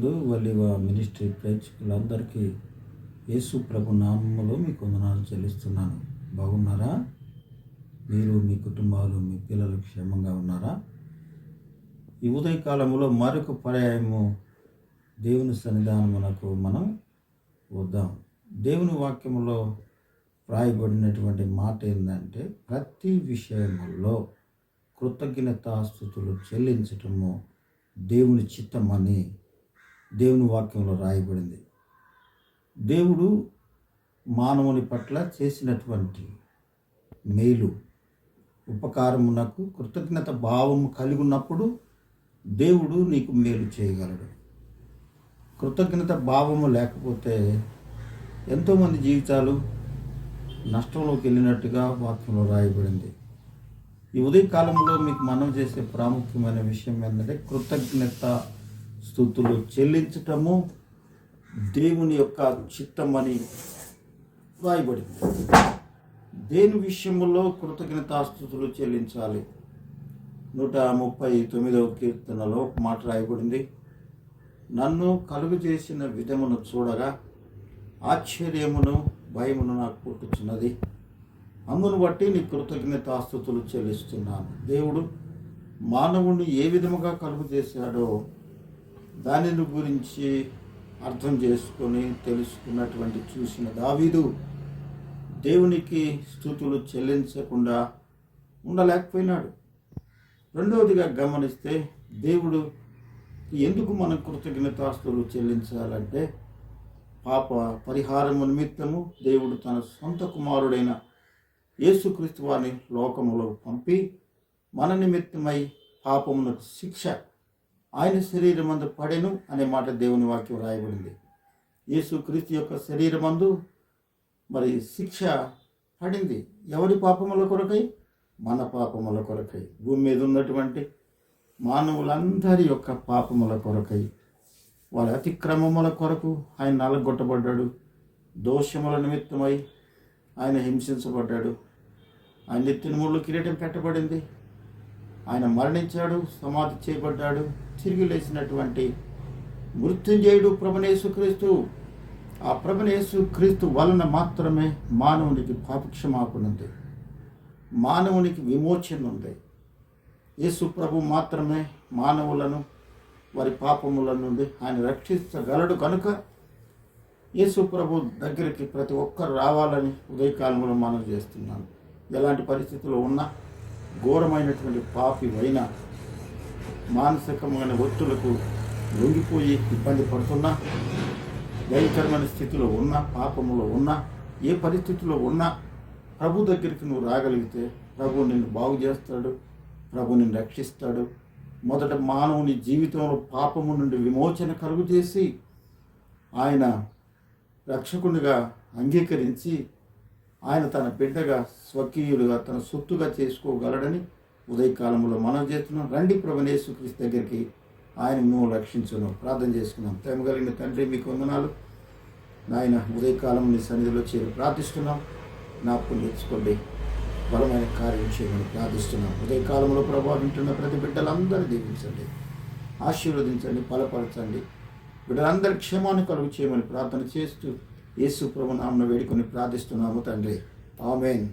నందు వలివ మినిస్ట్రీ ప్రేక్షకులందరికీ యేసు ప్రభు నామములో మీకు వందనాలు చెల్లిస్తున్నాను. బాగున్నారా? మీరు, మీ కుటుంబాలు, మీ పిల్లలు క్షేమంగా ఉన్నారా? ఈ ఉదయకాలంలో మరొక పర్యాయము దేవుని సన్నిధానమునకు మనం వద్దాం. దేవుని వాక్యములో వ్రాయబడినటువంటి మాట ఏంటంటే, ప్రతి విషయములో కృతజ్ఞతాస్తుతులు చెల్లించటము దేవుని చిత్తమని దేవుని వాక్యంలో రాయబడింది. దేవుడు మానవుని పట్ల చేసినటువంటి మేలు ఉపకారమునకు కృతజ్ఞత భావము కలిగి ఉన్నప్పుడు దేవుడు నీకు మేలు చేయగలడు. కృతజ్ఞత భావము లేకపోతే ఎంతోమంది జీవితాలు నష్టంలోకి వెళ్ళినట్టుగా వాక్యంలో రాయబడింది. ఈ ఉదయకాలంలో మీకు మనం చేసే ప్రాముఖ్యమైన విషయం ఏంటంటే, కృతజ్ఞత స్తుతులు చెల్లించటము దేవుని యొక్క చిత్తమని రాయబడింది. దేని విషయంలో కృతజ్ఞతాస్తుతులు చెల్లించాలి? 139వ కీర్తనలో ఒక మాట రాయబడింది. నన్ను కలుగు చేసిన విధమును చూడగా ఆశ్చర్యమును భయమును నాకు పుట్టుచున్నది. అందును బట్టి నీ కృతజ్ఞతాస్తుతులు చెల్లిస్తున్నాను. దేవుడు మానవుని ఏ విధముగా కలుగు చేశాడో దానిని గురించి అర్థం చేసుకొని తెలుసుకున్నటువంటి చూసిన దావీదు దేవునికి స్తుతులు చెల్లించకుండా ఉండలేకపోయినాడు. రెండవదిగా గమనిస్తే, దేవుడు ఎందుకు మనం కృతజ్ఞతాస్తుతులు చెల్లించాలంటే, పాప పరిహారము నిమిత్తము దేవుడు తన సొంత కుమారుడైన యేసుక్రీస్తు వారిని లోకములో పంపి మన నిమిత్తమై పాపమునకు శిక్ష ఆయన శరీరమందు పడెను అనే మాట దేవుని వాక్యం రాయబడింది. యేసుక్రీస్తు యొక్క శరీరమందు మరి శిక్ష పడింది. ఎవరి పాపముల కొరకై? మన పాపముల కొరకై. భూమి మీద ఉన్నటువంటి మానవులందరి యొక్క పాపముల కొరకై, వారి అతిక్రమముల కొరకు ఆయన నలగొట్టబడ్డాడు. దోషముల నిమిత్తమై ఆయన హింసించబడ్డాడు. ఆయన నెత్తిన ముళ్ళు కిరీటం పెట్టబడింది. ఆయన మరణించాడు, సమాధి చేయబడ్డాడు. తిరిగి లేచినటువంటి మృత్యుంజయుడు ప్రభువైన యేసుక్రీస్తు. ఆ ప్రభువైన యేసుక్రీస్తు వలన మాత్రమే మానవునికి పాపక్షమాపణ ఉంది, మానవునికి విమోచన ఉంది. యేసు ప్రభు మాత్రమే మానవులను వారి పాపముల నుండి ఆయన రక్షించగలడు. కనుక యేసు ప్రభు దగ్గరికి ప్రతి ఒక్కరు రావాలని ఉదయకాలంలో మనం చేస్తున్నాను. ఎలాంటి పరిస్థితుల్లో ఉన్నా, ఘోరమైనటువంటి పాపివైనా, మానసికమైన ఒత్తులకు లొంగిపోయి ఇబ్బంది పడుతున్నా, భయంకరమైన స్థితిలో ఉన్నా, పాపములో ఉన్నా, ఏ పరిస్థితిలో ఉన్నా ప్రభు దగ్గరికి నువ్వు రాగలిగితే ప్రభు నిన్ను బాగు చేస్తాడు, ప్రభు నిన్ను రక్షిస్తాడు. మొదట మానవుని జీవితంలో పాపము నుండి విమోచన కలుగు చేసి ఆయన రక్షకునిగా అంగీకరించి ఆయన తన బిడ్డగా, స్వకీయుడుగా, తన సొత్తుగా చేసుకోగలడని ఉదయకాలంలో మనం చేస్తున్నాం. రండి ప్రభువైన యేసుక్రీస్తు దగ్గరికి, ఆయన నువ్వు రక్షించును. ప్రార్థన చేసుకున్నాం. ప్రేమ కలిగిన తండ్రి, మీకు వందనాలు నాయన. ఉదయకాలం నీ సన్నిధిలో చేరి ప్రార్థిస్తున్నాం. జ్ఞాపకం తెచ్చుకోండి, బలమైన కార్యం చేయమని ప్రార్థిస్తున్నాం. ఉదయకాలంలో ప్రభావం వింటున్న ప్రతి బిడ్డలందరూ దీవించండి, ఆశీర్వదించండి, బలపరచండి. బిడ్డలందరి క్షేమాన్ని కలుగు చేయమని ప్రార్థన చేస్తూ యేసు ప్రభు నామమున వేడుకొని ప్రార్థిస్తున్నాము తండ్రి. ఆమేన్.